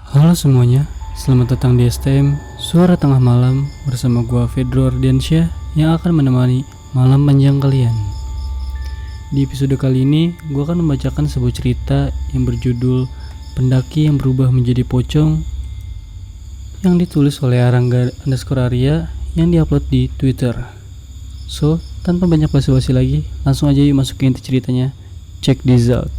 Halo semuanya, selamat datang di STM Suara Tengah Malam bersama gua Fedro Ardiansyah yang akan menemani malam panjang kalian. Di episode kali ini, gua akan membacakan sebuah cerita yang berjudul Pendaki yang Berubah Menjadi Pocong yang ditulis oleh Arangga_Arya yang diupload di Twitter. So, tanpa banyak basa-basi lagi, langsung aja yuk masuk ke inti ceritanya. Check this out.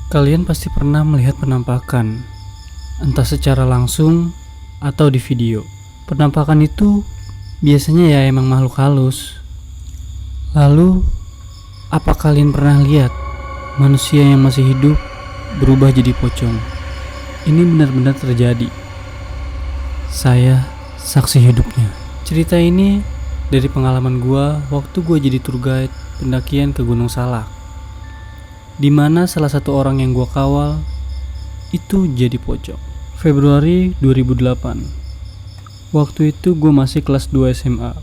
Kalian pasti pernah melihat penampakan, entah secara langsung atau di video. Penampakan itu biasanya ya emang makhluk halus. Lalu, apa kalian pernah lihat manusia yang masih hidup berubah jadi pocong? Ini benar-benar terjadi. Saya saksi hidupnya. Cerita ini dari pengalaman gua waktu gua jadi tour guide pendakian ke Gunung Salak, di mana salah satu orang yang gua kawal itu jadi pocong. Februari 2008. Waktu itu gua masih kelas 2 SMA.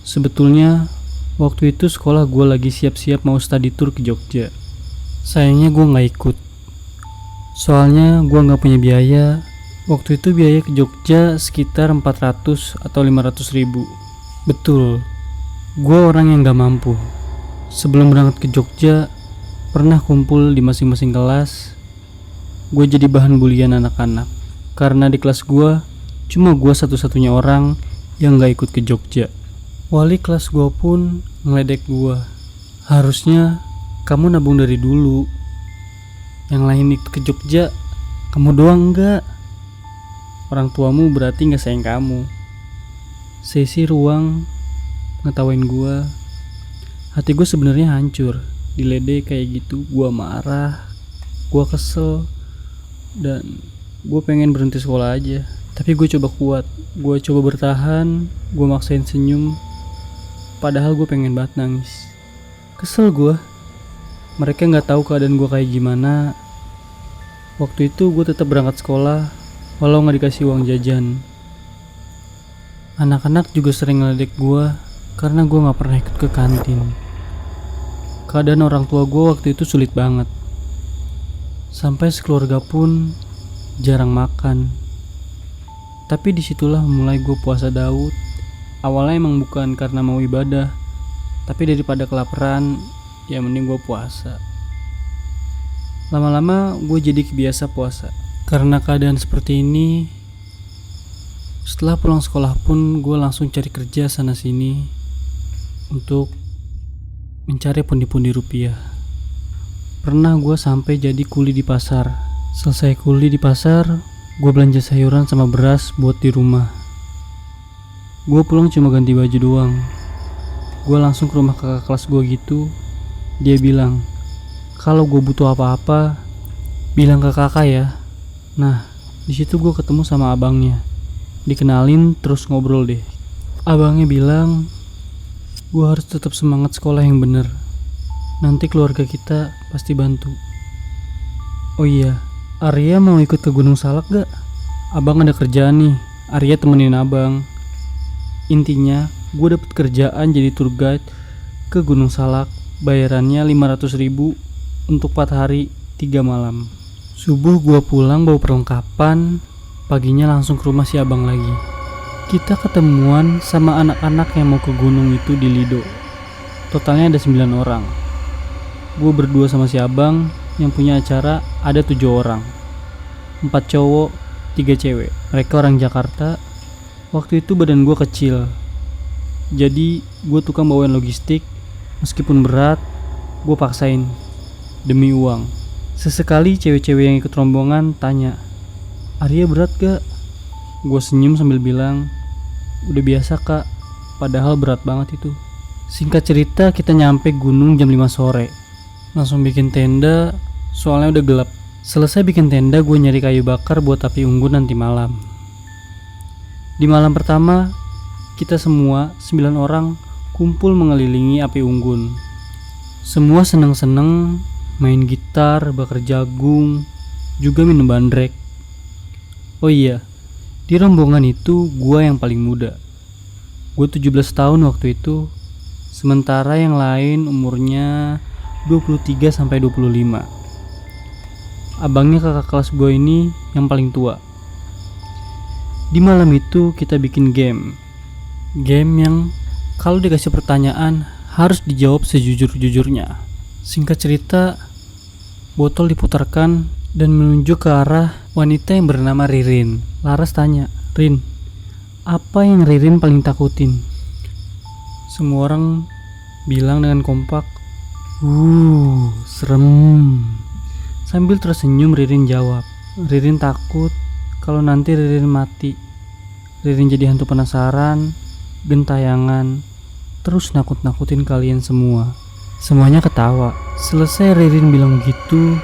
Sebetulnya waktu itu sekolah gua lagi siap-siap mau study tour ke Jogja. Sayangnya gua gak ikut, soalnya gua gak punya biaya. Waktu itu biaya ke Jogja sekitar 400 atau 500 ribu. Betul, gua orang yang gak mampu. Sebelum berangkat ke Jogja, pernah kumpul di masing-masing kelas. Gue jadi bahan bulian anak-anak karena di kelas gue cuma gue satu-satunya orang yang gak ikut ke Jogja. Wali kelas gue pun ngeledek gue. Harusnya kamu nabung dari dulu, yang lain ikut ke Jogja, kamu doang enggak. Orang tuamu berarti gak sayang kamu. Sesi ruang ngetawain gue. Hati gue sebenarnya hancur. Diledek kayak gitu, gue marah, gue kesel, dan gue pengen berhenti sekolah aja. Tapi gue coba kuat, gue coba bertahan, gue maksain senyum, padahal gue pengen banget nangis. Kesel gue, mereka gak tahu keadaan gue kayak gimana. Waktu itu gue tetap berangkat sekolah, walau gak dikasih uang jajan. Anak-anak juga sering ngeledek gue karena gue gak pernah ikut ke kantin. Keadaan orang tua gue waktu itu sulit banget. Sampai sekeluarga pun jarang makan. Tapi disitulah mulai gue puasa Daud. Awalnya emang bukan karena mau ibadah, tapi daripada kelaparan, ya mending gue puasa. Lama-lama gue jadi kebiasa puasa. Karena keadaan seperti ini, setelah pulang sekolah pun gue langsung cari kerja sana sini untuk mencari pundi-pundi rupiah. Pernah gue sampai jadi kuli di pasar. Selesai kuli di pasar, gue belanja sayuran sama beras buat di rumah. Gue pulang cuma ganti baju doang. Gue langsung ke rumah kakak kelas gue gitu. Dia bilang, kalau gue butuh apa-apa, bilang ke kakak ya. Nah, di situ gue ketemu sama abangnya. Dikenalin terus ngobrol deh. Abangnya bilang, gue harus tetap semangat sekolah yang bener. Nanti keluarga kita pasti bantu. Oh iya, Arya mau ikut ke Gunung Salak gak? Abang ada kerjaan nih, Arya temenin abang. Intinya, gue dapet kerjaan jadi tour guide ke Gunung Salak. Bayarannya 500 ribu untuk 4 hari 3 malam. Subuh gue pulang bawa perlengkapan. Paginya langsung ke rumah si abang lagi. Kita ketemuan sama anak-anak yang mau ke gunung itu di Lido. Totalnya ada 9 orang. Gue berdua sama si abang. Yang punya acara ada 7 orang, 4 cowok, 3 cewek. Mereka orang Jakarta. Waktu itu badan gue kecil, jadi gue tukang bawain logistik. Meskipun berat, gue paksain demi uang. Sesekali cewek-cewek yang ikut rombongan tanya, Arya berat gak? Gue senyum sambil bilang, udah biasa kak, padahal berat banget itu. Singkat cerita, kita nyampe gunung jam 5 sore. Langsung bikin tenda, soalnya udah gelap. Selesai bikin tenda, gue nyari kayu bakar buat api unggun nanti malam. Di malam pertama, kita semua 9 orang kumpul mengelilingi api unggun. Semua seneng-seneng main gitar, bakar jagung, juga minum bandrek. Oh iya, di rombongan itu gue yang paling muda. Gue 17 tahun waktu itu. Sementara yang lain umurnya 23 sampai 25. Abangnya kakak kelas gue ini yang paling tua. Di malam itu kita bikin game. Game yang kalau dikasih pertanyaan harus dijawab sejujur-jujurnya. Singkat cerita, botol diputarkan dan menunjuk ke arah wanita yang bernama Ririn. Laras tanya, "Rin, apa yang Ririn paling takutin?" Semua orang bilang dengan kompak, serem." Sambil tersenyum Ririn jawab, "Ririn takut kalau nanti Ririn mati. Ririn jadi hantu penasaran, gentayangan, terus nakut-nakutin kalian semua." Semuanya ketawa. Selesai Ririn bilang begitu,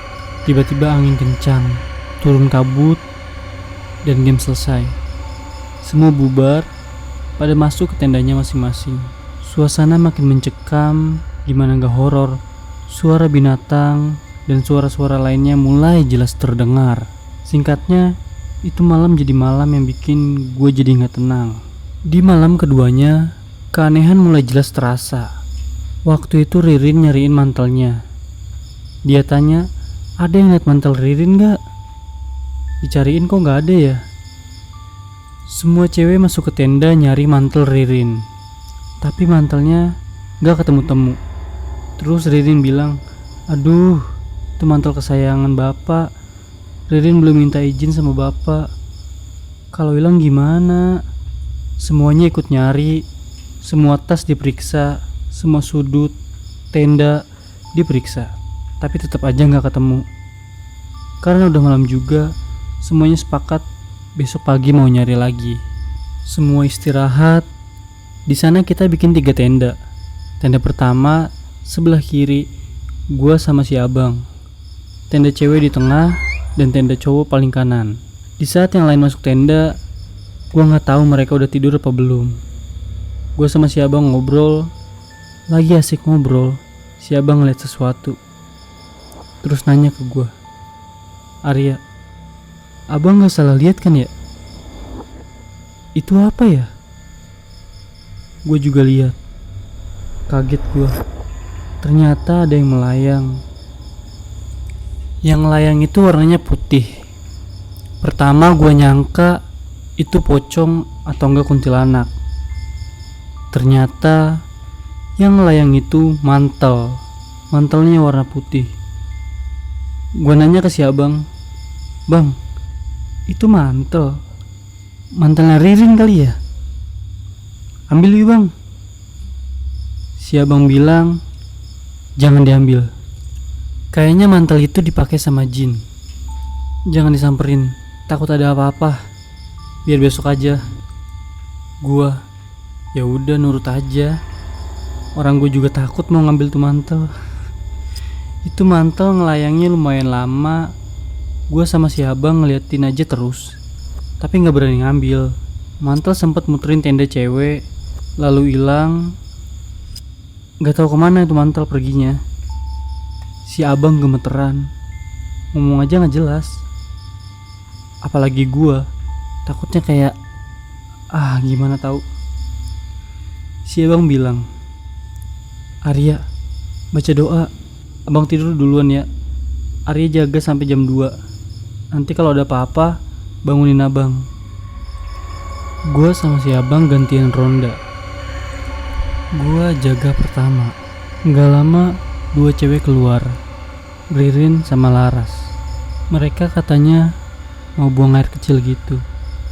tiba-tiba angin kencang, turun kabut, dan game selesai. Semua bubar, pada masuk ke tendanya masing-masing. Suasana makin mencekam, gimana gak horor. Suara binatang dan suara-suara lainnya mulai jelas terdengar. Singkatnya, itu malam jadi malam yang bikin gue jadi gak tenang. Di malam keduanya, keanehan mulai jelas terasa. Waktu itu Ririn nyariin mantelnya. Dia tanya, "Ada yang liat mantel Ririn gak?" Dicariin kok gak ada ya. Semua cewek masuk ke tenda nyari mantel Ririn, tapi mantelnya gak ketemu-temu. Terus Ririn bilang, "Aduh, itu mantel kesayangan bapak. Ririn belum minta izin sama bapak. Kalau hilang gimana?" Semuanya ikut nyari. Semua tas diperiksa, semua sudut tenda diperiksa, tapi tetap aja gak ketemu. Karena udah malam juga, semuanya sepakat besok pagi mau nyari lagi. Semua istirahat. Di sana kita bikin 3 tenda. Tenda pertama sebelah kiri, gua sama si abang. Tenda cewek di tengah dan tenda cowok paling kanan. Di saat yang lain masuk tenda, gua nggak tahu mereka udah tidur apa belum. Gua sama si abang ngobrol, lagi asik ngobrol. Si abang ngeliat sesuatu, terus nanya ke gua, "Arya, abang nggak salah lihat kan ya? Itu apa ya?" Gue juga lihat. Kaget gue. Ternyata ada yang melayang. Yang melayang itu warnanya putih. Pertama gue nyangka itu pocong atau enggak kuntilanak. Ternyata yang melayang itu mantel. Mantelnya warna putih. Gue nanya ke si abang, "Bang, itu mantel. Mantelnya Ririn kali ya? Ambil yuk bang." Si abang bilang, "Jangan diambil. Kayaknya mantel itu dipakai sama jin. Jangan disamperin, takut ada apa-apa. Biar besok aja." Gua, ya udah nurut aja. Orang gue juga takut mau ngambil tuh mantel. Itu mantel ngelayangnya lumayan lama. Gue sama si abang ngeliatin aja terus, tapi nggak berani ngambil. Mantel sempat muterin tenda cewek, lalu hilang. Gak tahu kemana itu mantel perginya. Si abang gemeteran, ngomong aja nggak jelas. Apalagi gua, takutnya kayak gimana tahu. Si abang bilang, "Arya, baca doa. Abang tidur duluan ya. Arya jaga sampai jam 2. Nanti kalau ada apa-apa, bangunin abang." Gua sama si abang gantian ronda. Gua jaga pertama. Gak lama 2 cewek keluar, Ririn sama Laras. Mereka katanya mau buang air kecil gitu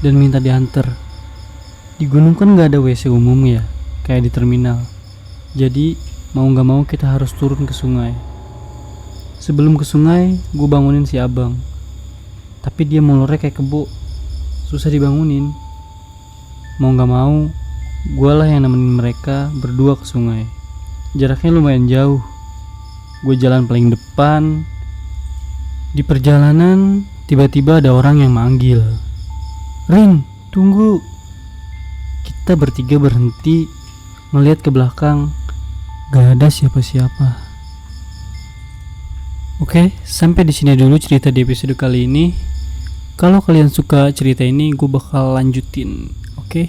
dan minta diantar. Di gunung kan gak ada WC umum ya, kayak di terminal. Jadi mau gak mau kita harus turun ke sungai. Sebelum ke sungai, gue bangunin si abang. Tapi dia molornya kayak kebo, susah dibangunin. Mau gak mau, gue lah yang nemenin mereka berdua ke sungai. Jaraknya lumayan jauh. Gue jalan paling depan. Di perjalanan, tiba-tiba ada orang yang manggil, "Rin, tunggu." Kita bertiga berhenti, ngeliat ke belakang. Gak ada siapa-siapa. Oke, sampai di sini dulu cerita di episode kali ini. Kalau kalian suka cerita ini, gue bakal lanjutin. Oke.